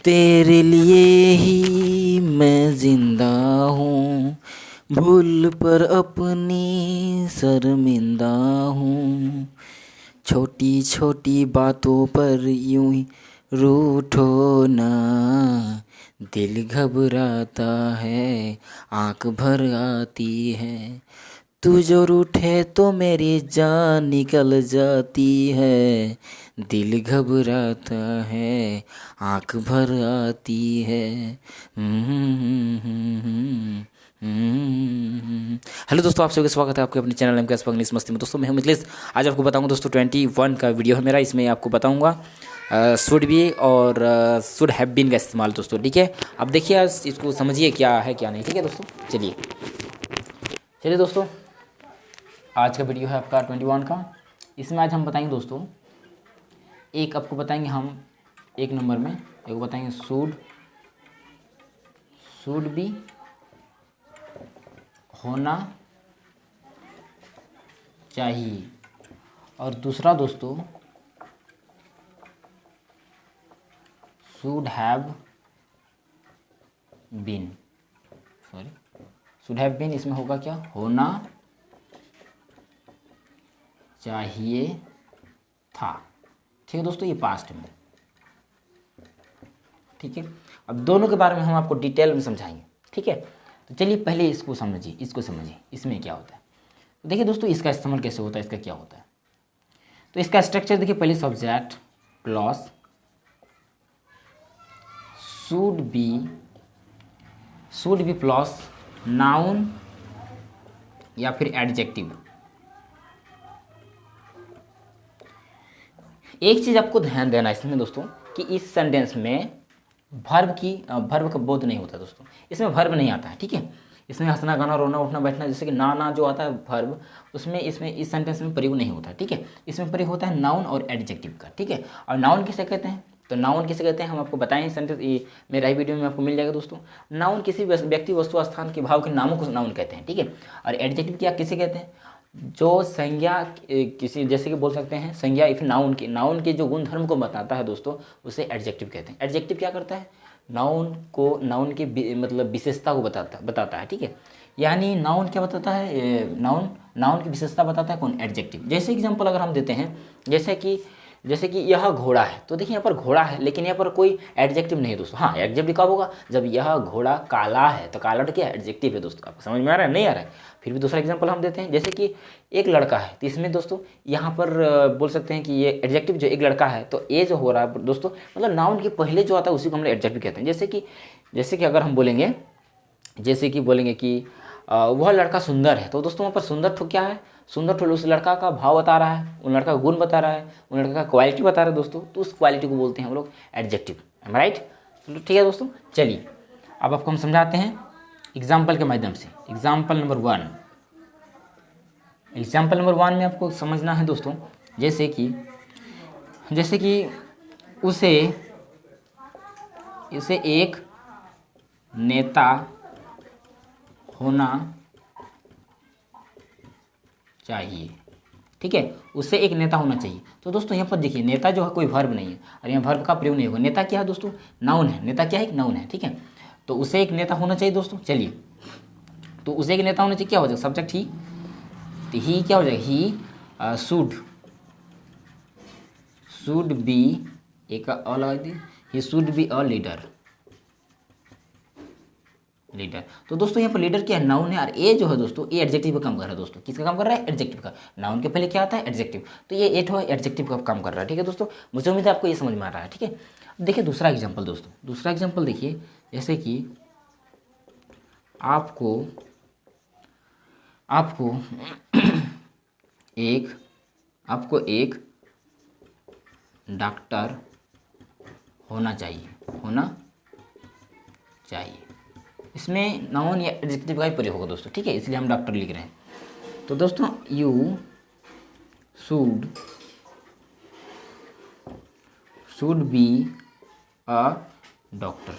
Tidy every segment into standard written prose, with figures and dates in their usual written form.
तेरे लिए ही मैं जिंदा हूँ, भूल पर अपनी शर्मिंदा हूँ। छोटी छोटी बातों पर यूं ही रूठो ना, दिल घबराता है, आँख भर आती है। तू जो रूठे तो मेरी जान निकल जाती है, दिल घबराता है, आँख भर आती है। हेलो दोस्तों, आप सभी का स्वागत है आपके अपने चैनल एम के पगनीस मस्ती में। दोस्तों मैं हूं मिथिलेश। आज आपको बताऊंगा दोस्तों 21 का वीडियो है मेरा। इसमें आपको बताऊंगा शुड बी और शुड हैव बीन का इस्तेमाल दोस्तों। ठीक है, अब देखिए इसको समझिए क्या है क्या नहीं। ठीक है दोस्तों, चलिए दोस्तों, आज का वीडियो है आपका 21 का। इसमें आज हम बताएंगे दोस्तों, एक आपको बताएंगे हम एक नंबर में, एक बताएंगे शुड बी होना चाहिए, और दूसरा दोस्तों should have been, should have been इसमें होगा क्या, होना चाहिए था। ठीक है दोस्तों, ये पास्ट में। ठीक है, अब दोनों के बारे में हम आपको डिटेल में समझाएंगे। ठीक है, तो चलिए पहले इसको समझिए, इसमें क्या होता है। तो देखिए दोस्तों, इसका इस्तेमाल कैसे होता है, इसका क्या होता है। तो इसका स्ट्रक्चर देखिए, पहले subject plus should be plus noun या फिर एडजेक्टिव। एक चीज़ आपको ध्यान देना इसमें दोस्तों, कि इस सेंटेंस में वर्ब का बोध नहीं होता दोस्तों। इसमें वर्ब नहीं आता है। ठीक है, इसमें हंसना, गाना, रोना, उठना, बैठना, जैसे कि ना जो आता है वर्ब, उसमें इसमें इस सेंटेंस में प्रयोग नहीं होता है। ठीक है, इसमें प्रयोग होता है नाउन और एडजेक्टिव का। ठीक है, और नाउन किसे कहते हैं, तो नाउन किसे कहते हैं हम आपको बताएं। सेंटेंस ये मेरा ही वीडियो में आपको मिल जाएगा दोस्तों। नाउन किसी व्यक्ति, वस्तु, स्थान के भाव के नामों को नाउन कहते हैं। ठीक है, और एडजेक्टिव क्या किसे कहते हैं, जो संज्ञा किसी, जैसे कि बोल सकते हैं संज्ञा या फिर नाउन के जो गुण धर्म को बताता है दोस्तों, उसे एडजेक्टिव कहते हैं। एडजेक्टिव क्या करता है, नाउन की मतलब विशेषता को बताता है। ठीक है, यानी नाउन क्या बताता है, नाउन की विशेषता बताता है कौन, एडजेक्टिव। जैसे एग्जांपल अगर हम देते हैं, जैसे कि यह घोड़ा है, तो देखिए यहाँ पर घोड़ा है, लेकिन यहाँ पर कोई एडजेक्टिव नहीं है दोस्तों। हाँ, एडजेक्टिव कब होगा, जब यह घोड़ा काला है, तो काला तो क्या एडजेक्टिव है दोस्तों। आपको समझ में आ रहा है, नहीं आ रहा है, फिर भी दूसरा एग्जांपल हम देते हैं। जैसे कि एक लड़का है, तो इसमें दोस्तों यहाँ पर बोल सकते हैं कि ये एडजेक्टिव जो एक लड़का है, तो ये जो हो रहा है दोस्तों, मतलब नाउन के पहले जो आता है उसी को हम लोग एडजेक्टिव कहते हैं। जैसे कि अगर हम बोलेंगे, कि वह लड़का सुंदर है, तो दोस्तों वहाँ पर सुंदर तो क्या है, सुंदर तो उस लड़का का भाव बता रहा है, उन लड़का का गुण बता रहा है, उन लड़का का क्वालिटी बता रहा है दोस्तों, तो उस क्वालिटी को बोलते हैं हम लोग एडजेक्टिव। राइट, चलो ठीक है दोस्तों, चलिए अब आपको हम समझाते हैं एग्जाम्पल के माध्यम से। एग्जाम्पल नंबर वन में आपको समझना है दोस्तों, जैसे कि उसे एक नेता होना चाहिए। ठीक है, उसे एक नेता होना चाहिए। तो दोस्तों यहाँ पर देखिए, नेता जो है कोई वर्ब नहीं है, और यहाँ वर्ब का प्रयोग नहीं होगा। नेता क्या है दोस्तों, नाउन है। नेता क्या है, नाउन है। ठीक है, तो उसे एक नेता होना चाहिए दोस्तों। चलिए, तो उसे एक नेता होना चाहिए, क्या हो जाएगा, सब्जेक्ट ही, तो ही क्या हो जाएगा, ही शुड बी, एक अ लगा दी, he should be a leader. तो दोस्तों यहाँ पर लीडर क्या है, नाउन है, और ए जो है दोस्तों, ये एडजेक्टिव का काम कर रहा है दोस्तों। किसका काम कर रहा है, एडजेक्टिव का। नाउन के पहले क्या आता है, एडजेक्टिव, तो ये एडजेक्टिव का काम कर रहा है। ठीक है दोस्तों, मुझे उम्मीद है आपको ये समझ में आ रहा है। ठीक है, देखिए दूसरा एग्जाम्पल दोस्तों, देखिए, जैसे कि आपको एक डॉक्टर होना चाहिए। इसमें नाउन या एडजेक्टिव का ही प्रयोग होगा दोस्तों। ठीक है, इसलिए हम डॉक्टर लिख रहे हैं। तो दोस्तों you should be a doctor.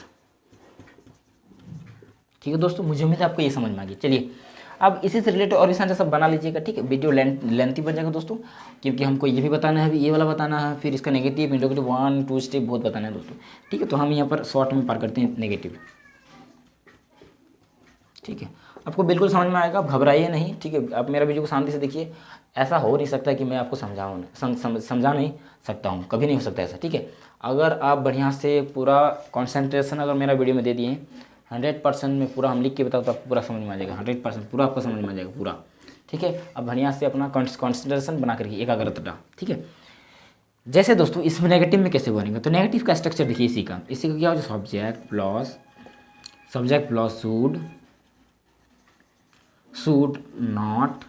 ठीक है दोस्तों, मुझे उम्मीद है आपको ये समझ में आ गई। चलिए अब इसी से रिलेटेड और भी सेंटेंस सब बना लीजिएगा, ठीक है। वीडियो लेंथी बन जाएगा दोस्तों, क्योंकि हमको ये भी बताना है, ये वाला बताना है, फिर इसका नेगेटिव इंट्रोगेटिव 1 2 स्टेप बहुत बताना है दोस्तों, ठीक है। तो हम यहाँ पर शॉर्ट में पार करते हैं नेगेटिव, ठीक है। आपको बिल्कुल समझ में आएगा, घबराइए नहीं, ठीक है। आप मेरा वीडियो को शांति से देखिए। ऐसा हो नहीं सकता कि मैं आपको समझा नहीं सकता हूँ, कभी नहीं हो सकता ऐसा, ठीक है। अगर आप बढ़िया से पूरा कॉन्सेंट्रेशन अगर मेरा वीडियो में दे दिए 100% में पूरा हम लिख के बताओ तो आपको पूरा समझ में आ जाएगा, 100% पूरा आपको समझ में आ जाएगा पूरा, ठीक है। अब बढ़िया से अपना कॉन्सेंट्रेशन बना करके एकाग्रता, ठीक है। जैसे दोस्तों इसमें नेगेटिव में कैसे बनेगा, तो नेगेटिव का स्ट्रक्चर देखिए इसी का क्या हो, subject plus should not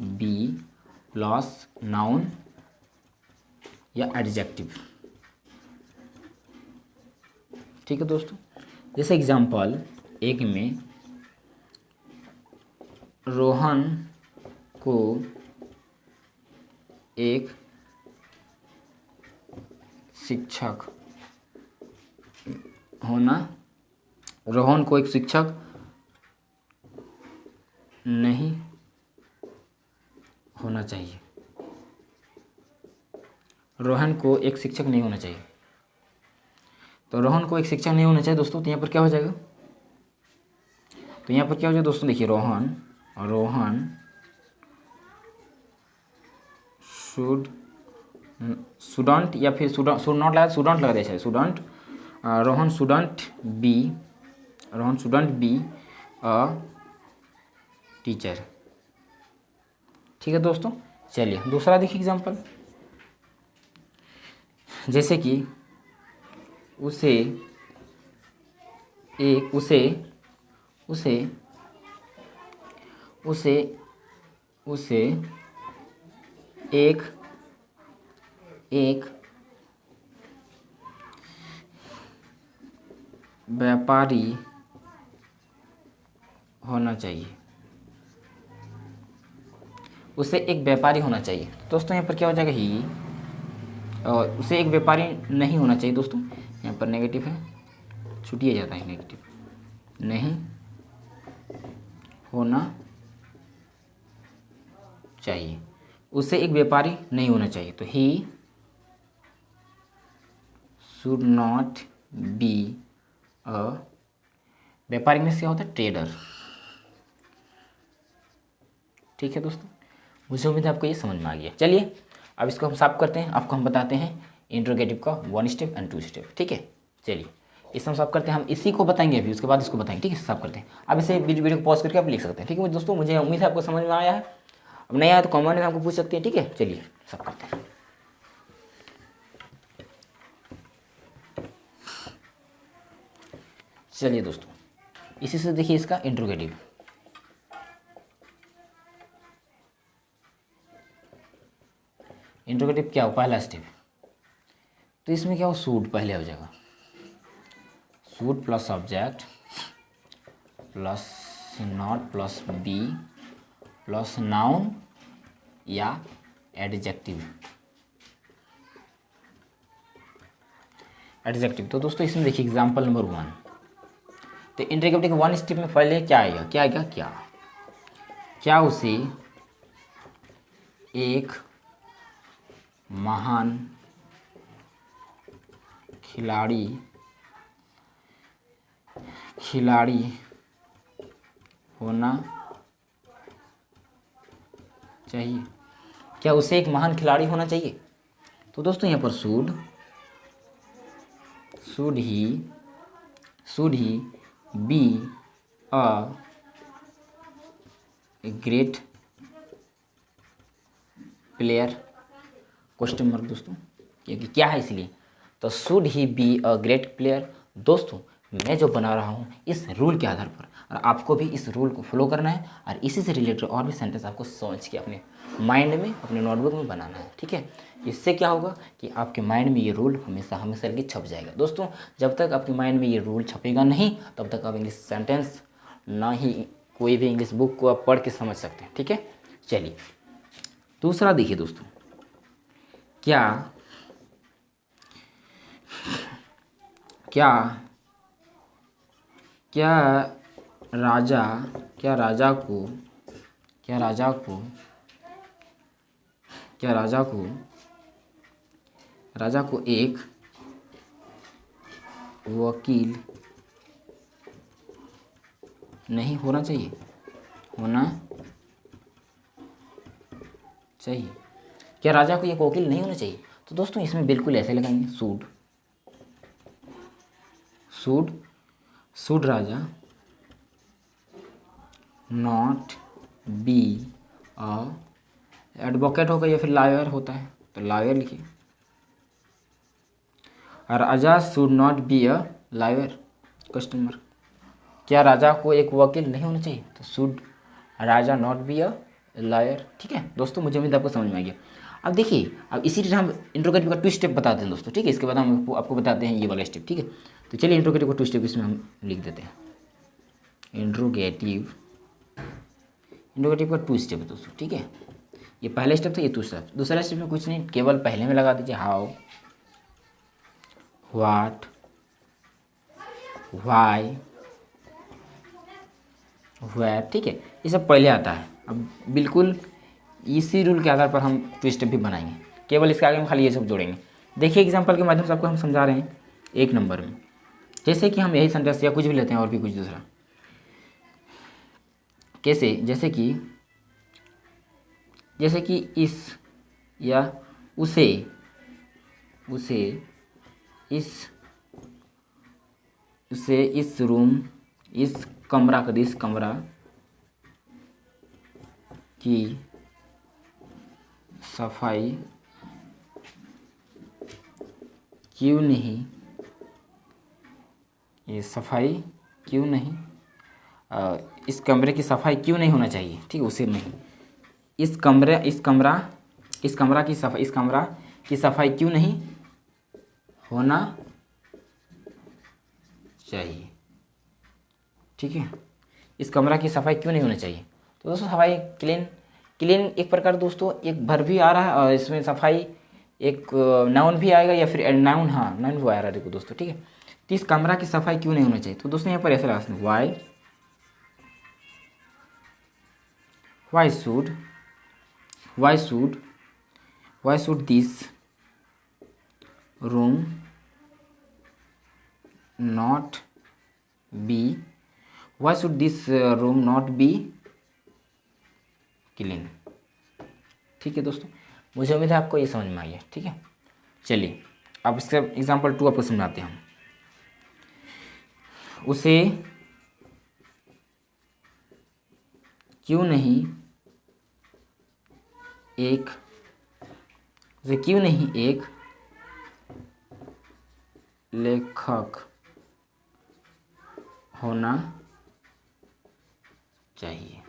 B plus noun या एडजेक्टिव, ठीक है दोस्तों। जैसे एग्जांपल एक में रोहन को एक शिक्षक नहीं होना चाहिए, रोहन को एक शिक्षक नहीं होना चाहिए। तो रोहन को एक शिक्षक नहीं होना चाहिए दोस्तों, तो यहाँ पर क्या हो जाएगा, दोस्तों देखिए रोहन शुडंट या फिर शुड नॉट लगा दिया, shouldn't Rohan shouldn't be a teacher, ठीक है दोस्तों। चलिए दूसरा देखिए एग्जांपल, जैसे कि उसे एक व्यापारी होना चाहिए, उसे एक व्यापारी होना चाहिए। दोस्तों यहाँ पर क्या हो जाएगा ही, और उसे एक व्यापारी नहीं होना चाहिए दोस्तों, यहाँ पर नेगेटिव है, छुटिए जाता है नेगेटिव, नहीं होना चाहिए, उसे एक व्यापारी नहीं होना चाहिए। तो ही शुड नॉट बी अ व्यापारी में से क्या होता है, ट्रेडर, ठीक है दोस्तों। मुझे उम्मीद है आपको ये समझ में आ गया। चलिए अब इसको हम साफ करते हैं, आपको हम बताते हैं इंट्रोगेटिव का 1 स्टेप एंड 2 स्टेप, ठीक है। चलिए इसे हम साफ करते हैं, हम इसी को बताएंगे अभी, उसके बाद इसको बताएंगे, ठीक है। साफ करते हैं, अब इसे वीडियो को पॉज करके आप लिख सकते हैं, ठीक है दोस्तों। मुझे उम्मीद है आपको समझ में आया है, अब नहीं आया तो कमेंट में हमको पूछ सकते हैं, ठीक है। चलिए साफ करते हैं। चलिए दोस्तों इसी से देखिए इसका इंट्रोगेटिव, क्या हो, पहला स्टेप, तो इसमें क्या हो, सूट पहले हो जाएगा, should plus subject plus not plus be plus noun या एडजेक्टिव, तो दोस्तों इसमें देखिए एग्जांपल नंबर 1, तो इंट्रोगेटिव के 1 स्टेप में पहले क्या आएगा, क्या उसे एक महान खिलाड़ी होना चाहिए, क्या उसे एक महान खिलाड़ी होना चाहिए। तो दोस्तों यहाँ पर should he be a great player, question mark दोस्तों, क्योंकि क्या है इसलिए। तो should he be a great player, दोस्तों मैं जो बना रहा हूँ इस रूल के आधार पर, और आपको भी इस रूल को फॉलो करना है, और इसी से रिलेटेड और भी सेंटेंस आपको सोच के अपने माइंड में, अपने नोटबुक में बनाना है, ठीक है। इससे क्या होगा कि आपके माइंड में ये रूल हमेशा के छप जाएगा दोस्तों। जब तक आपके माइंड में ये रूल छपेगा नहीं, तब तक आप इंग्लिश सेंटेंस ना ही कोई भी इंग्लिश बुक को आप पढ़ के समझ सकते हैं, ठीक है। चलिए दूसरा देखिए दोस्तों, क्या राजा को क्या राजा को एक वकील नहीं होना चाहिए? क्या राजा को एक वकील नहीं होना चाहिए? तो दोस्तों इसमें बिल्कुल ऐसे लगाएंगे, should Raja not be a advocate होगा या फिर लॉयर होता है तो लॉयर लिखिए। Raja should not be a lawyer customer. क्या राजा को एक वकील नहीं होना चाहिए? तो should Raja not be a lawyer. ठीक है दोस्तों, मुझे उम्मीद आपको समझ में आ गया। अब देखिए, अब इसी तरह हम इंट्रोगेटिव का 2 स्टेप बताते हैं दोस्तों। ठीक है, इसके बाद हम आपको बताते हैं ये वाला स्टेप। ठीक है, तो चलिए इंट्रोगेटिव का 2 स्टेप इसमें हम लिख देते हैं। इंट्रोगेटिव का 2 स्टेप है दोस्तों। ठीक है, ये पहला स्टेप था, ये दूसरा स्टेप में कुछ नहीं, केवल पहले में लगा दीजिए हाउ, व्हाट, व्हाई, वेयर। ठीक है, ये सब पहले आता है। अब बिल्कुल इसी रूल के आधार पर हम 2 स्टेप भी बनाएंगे, केवल इसके आगे हम खाली ये सब जोड़ेंगे। देखिए एग्जांपल के माध्यम से आपको हम समझा रहे हैं 1 नंबर में। जैसे कि हम यही सेंटेंस या कुछ भी लेते हैं और भी कुछ दूसरा, कैसे, जैसे कि इस या उसे इस रूम, इस कमरा की सफाई क्यों नहीं, इस कमरे की सफाई क्यों नहीं होना चाहिए? ठीक है, उसे नहीं, इस कमरा की सफाई क्यों नहीं होना चाहिए? ठीक है, इस कमरा की सफाई क्यों नहीं होना चाहिए? तो दोस्तों सफाई, क्लीन एक प्रकार दोस्तों एक वर्ब भी आ रहा है और इसमें सफाई एक नाउन भी आएगा या फिर नाउन, हाँ नाउन वो आ रहा है देखो दोस्तों। ठीक है, तो इस कमरा की सफाई क्यों नहीं होना चाहिए? तो दोस्तों यहाँ पर ऐसा लगा सकते हैं, why should this room not be clean? ठीक है दोस्तों, मुझे उम्मीद है आपको ये समझ में आ गया। ठीक है, चलिए अब इसका एग्जाम्पल 2 आपको समझाते हैं हम। उसे क्यों नहीं एक लेखक होना चाहिए?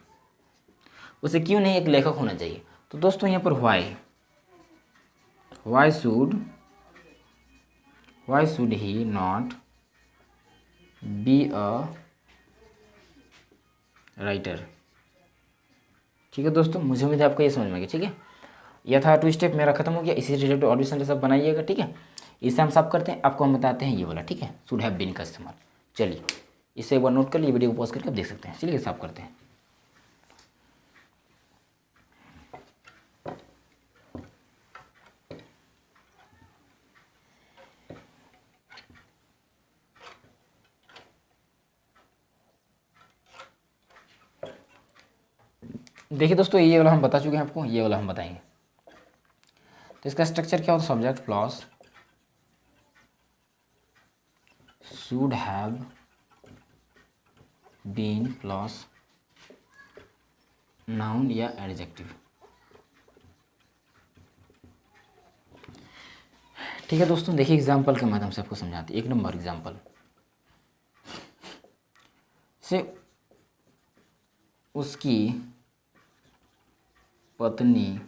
उसे क्यों नहीं एक लेखक होना चाहिए? तो दोस्तों यहाँ पर why should he not be a writer? ठीक है दोस्तों, मुझे उम्मीद है आपको ये समझ में आ गया। ठीक है, यह था 2 स्टेप मेरा खत्म हो गया। इसी रिलेटेड और भी सेंटेंस सब बनाइएगा। ठीक है, इससे हम सब करते हैं, आपको हम बताते हैं ये वाला। ठीक है, शुड हैव बीन का इस्तेमाल। चलिए इसे एक बार नोट कर लिए, वीडियो को पॉज करके आप देख सकते हैं। चलिए साफ करते हैं। देखिए दोस्तों, ये वाला हम बता चुके हैं आपको, ये वाला हम बताएंगे। तो इसका स्ट्रक्चर क्या होता है? Subject plus should have been plus noun या एडजेक्टिव। ठीक है दोस्तों, देखिए एग्जाम्पल के माध्यम से आपको समझाते हैं। 1 नंबर एग्जाम्पल से, उसकी पत्नी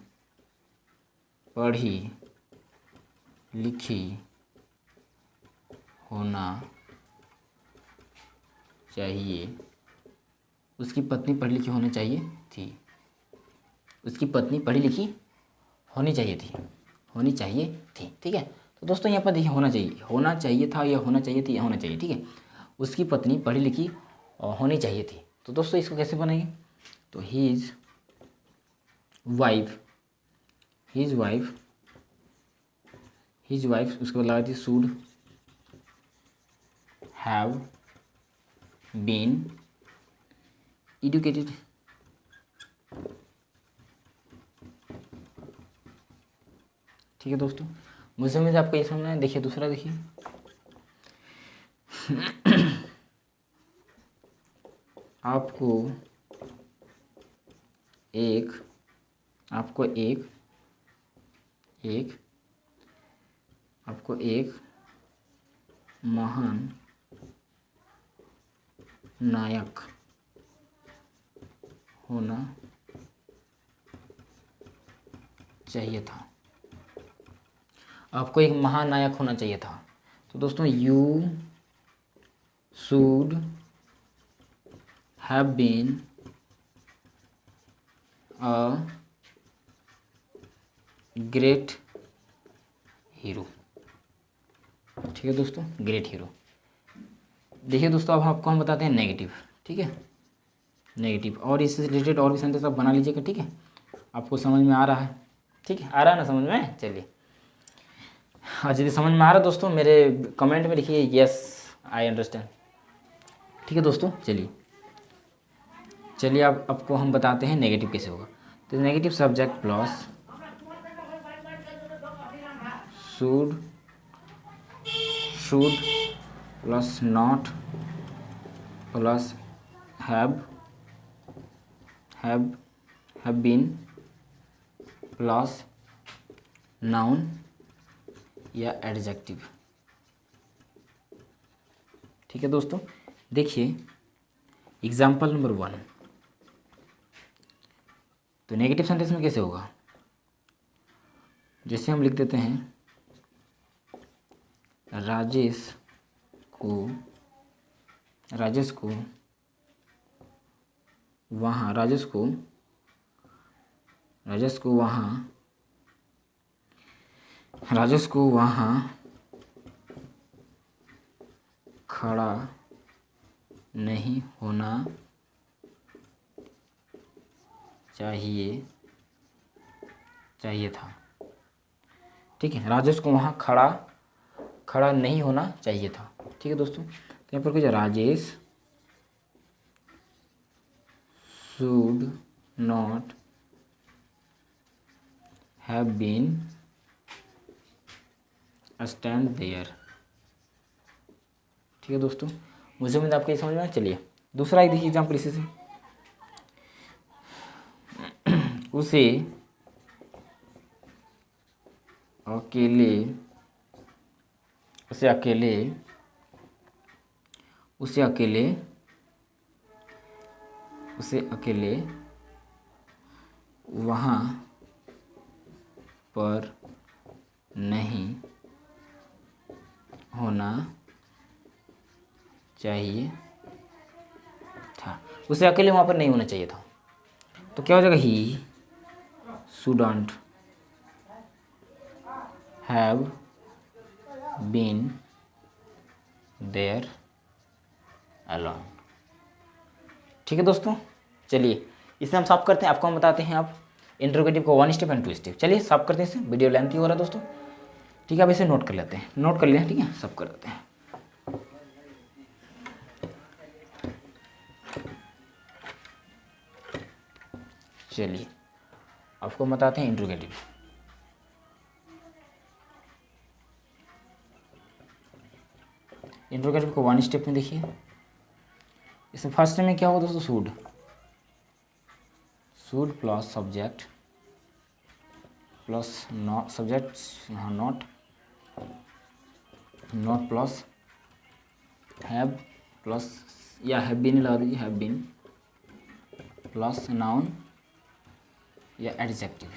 पढ़ी लिखी होना चाहिए। उसकी पत्नी पढ़ी लिखी होनी चाहिए थी। उसकी पत्नी पढ़ी लिखी होनी चाहिए थी। ठीक है, तो दोस्तों यहाँ पर देखिए होना चाहिए था या होना चाहिए थी या होना चाहिए। ठीक है, उसकी पत्नी पढ़ी लिखी होनी चाहिए थी। तो दोस्तों इसको कैसे बनाएंगे? तो हीज वाइफ, हिज वाइफ, उसके बाद लगा they should have been educated. ठीक है दोस्तों, मुझे उम्मीद है आपको ये समझ में आया। देखिए दूसरा, देखिए आपको एक महान नायक होना चाहिए था। आपको एक महान नायक होना चाहिए था। तो दोस्तों you should have been a great hero. ठीक है दोस्तों, ग्रेट हीरो। देखिए दोस्तों, अब आपको हम बताते हैं नेगेटिव। ठीक है, नेगेटिव, और इससे रिलेटेड और भी सेंटेंस आप बना लीजिएगा। ठीक है, आपको समझ में आ रहा है? ठीक है, आ रहा है ना समझ में? चलिए, आज यदि समझ में आ रहा है दोस्तों, मेरे कमेंट में लिखिए यस आई अंडरस्टैंड। ठीक है दोस्तों, चलिए अब आपको हम बताते हैं नेगेटिव कैसे होगा। तो negative subject plus should plus not plus have been plus noun या एडजेक्टिव। ठीक है दोस्तों, देखिए एग्जाम्पल नंबर 1। तो नेगेटिव सेंटेंस में कैसे होगा, जैसे हम लिख देते हैं राजेश को वहाँ खड़ा नहीं होना चाहिए था। ठीक है, राजेश को वहाँ खड़ा नहीं होना चाहिए था। ठीक है दोस्तों, तो यहाँ पर कुछ Rajesh should not have been stand there. ठीक है दोस्तों, मुझे उम्मीद आपको ये समझ में आया। चलिए दूसरा एक देखिए एग्जाम्पल इसी से। उसे अकेले वहाँ पर नहीं होना चाहिए था। उसे अकेले वहाँ पर नहीं होना चाहिए था, तो क्या हो जाएगा? ही shouldn't have been there alone। ठीक है दोस्तों, चलिए इसे हम साफ करते हैं। आपको हम बताते हैं आप इंट्रोगेटिव को 1 स्टेप एंड 2 स्टेप। चलिए साफ करते हैं इसे, वीडियो लेंथी हो रहा है दोस्तों। ठीक है, अब इसे नोट कर लेते हैं, नोट कर लें। ठीक है, सब कर देते हैं। चलिए आपको बताते हैं इंट्रोगेटिव। इंट्रोगेटिव को 1 स्टेप में देखिए। इसमें फर्स्ट में क्या होगा दोस्तों? Should plus subject plus not, subject not plus have plus या हैव बीन लगा दीजिए, हैव बीन प्लस नाउन या एडजेक्टिव।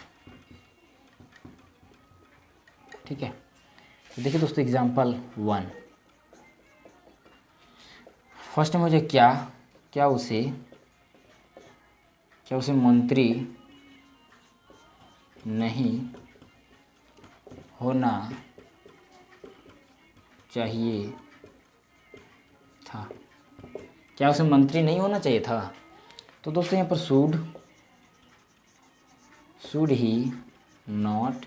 ठीक है, तो देखिए दोस्तों एग्जाम्पल 1। फर्स्ट में मुझे क्या उसे मंत्री नहीं होना चाहिए था। क्या उसे मंत्री नहीं होना चाहिए था? तो दोस्तों यहाँ पर should he not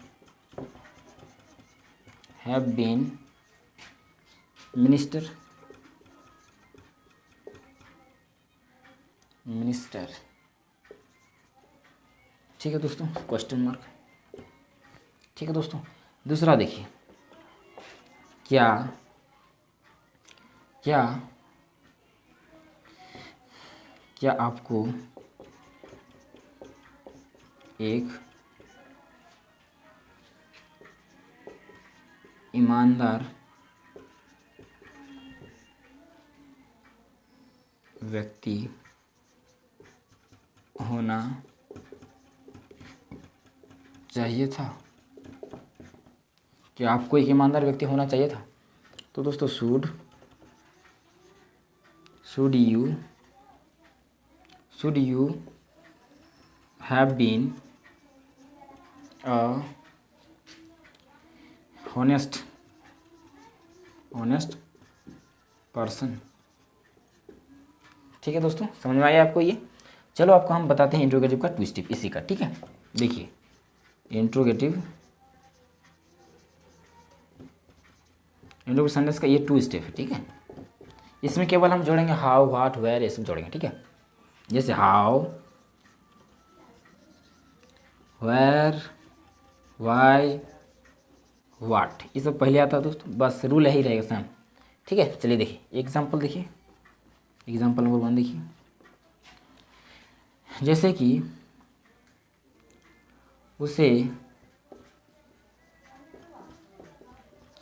have been minister, ठीक है दोस्तों, क्वेश्चन मार्क। ठीक है दोस्तों, दूसरा देखिए, क्या क्या क्या आपको एक ईमानदार व्यक्ति होना चाहिए था? क्या आपको एक ईमानदार व्यक्ति होना चाहिए था? तो दोस्तों should you have been a honest person. ठीक है दोस्तों, समझ में आया आपको ये? चलो आपको हम बताते हैं इंट्रोगेटिव का 2 स्टेप इसी का। ठीक है, देखिए इंट्रोगेटिव सेंटेंस का ये 2 स्टेप है। ठीक है, इसमें केवल हम जोड़ेंगे हाउ, व्हाट, वेयर, ये सब जोड़ेंगे। ठीक है, जैसे हाउ, वेयर, वाई, व्हाट, ये सब पहले आता है दोस्तों, बस रूल यही रहेगा सेम। ठीक है, चलिए देखिए एग्जाम्पल, देखिए एग्जाम्पल नंबर 1 देखिए, जैसे कि उसे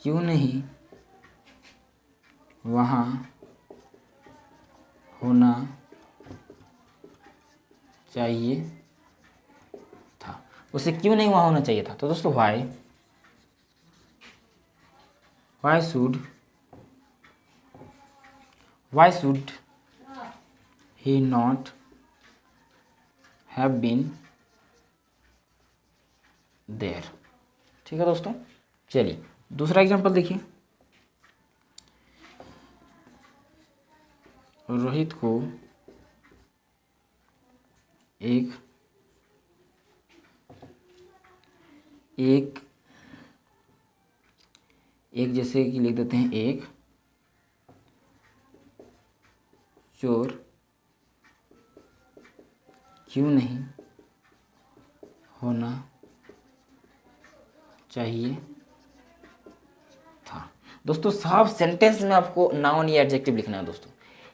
क्यों नहीं वहाँ होना चाहिए था? उसे क्यों नहीं वहाँ होना चाहिए था? तो दोस्तों why should he not have been there? ठीक है दोस्तों, चलिए दूसरा एग्जांपल देखिए, रोहित को एक जैसे कि लिख देते हैं, एक चोर क्यों नहीं होना चाहिए था? दोस्तों सब सेंटेंस में आपको नाउन या एडजेक्टिव लिखना है दोस्तों,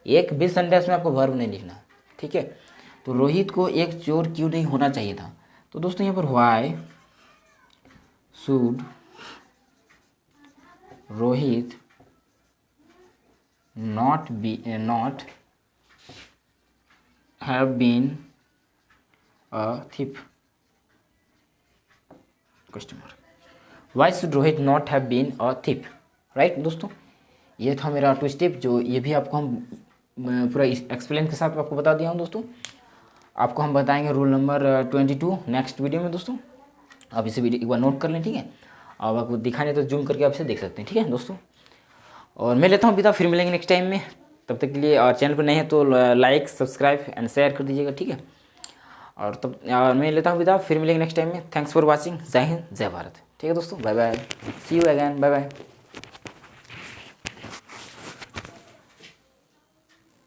एक भी सेंटेंस में आपको वर्ब नहीं लिखना है। ठीक है, तो रोहित को एक चोर क्यों नहीं होना चाहिए था? तो दोस्तों यहाँ पर why should Rohit not have been a thief, question mark. Why should Rohit not have been a thief? Right दोस्तों, ये था मेरा 2 स्टेप, जो ये भी आपको हम पूरा एक्सप्लेन के साथ आपको बता दिया हूँ दोस्तों। आपको हम बताएंगे रूल नंबर 22 नेक्स्ट वीडियो में दोस्तों। आप इसे वीडियो एक बार नोट कर लें। ठीक है, अब आपको दिखाने तो जूम करके आप इसे देख सकते हैं। ठीक है दोस्तों, और मैं लेता हूँ विदा, फिर मिलेंगे नेक्स्ट टाइम में। तब तक के लिए, और चैनल पर नए हैं तो लाइक, सब्सक्राइब एंड शेयर कर दीजिएगा। ठीक है, और तब मैं लेता हूँ विदा, फिर मिलेंगे नेक्स्ट टाइम में। Thanks for watching. जय हिंद, जय भारत। ठीक है दोस्तों, bye bye, see you again, bye bye.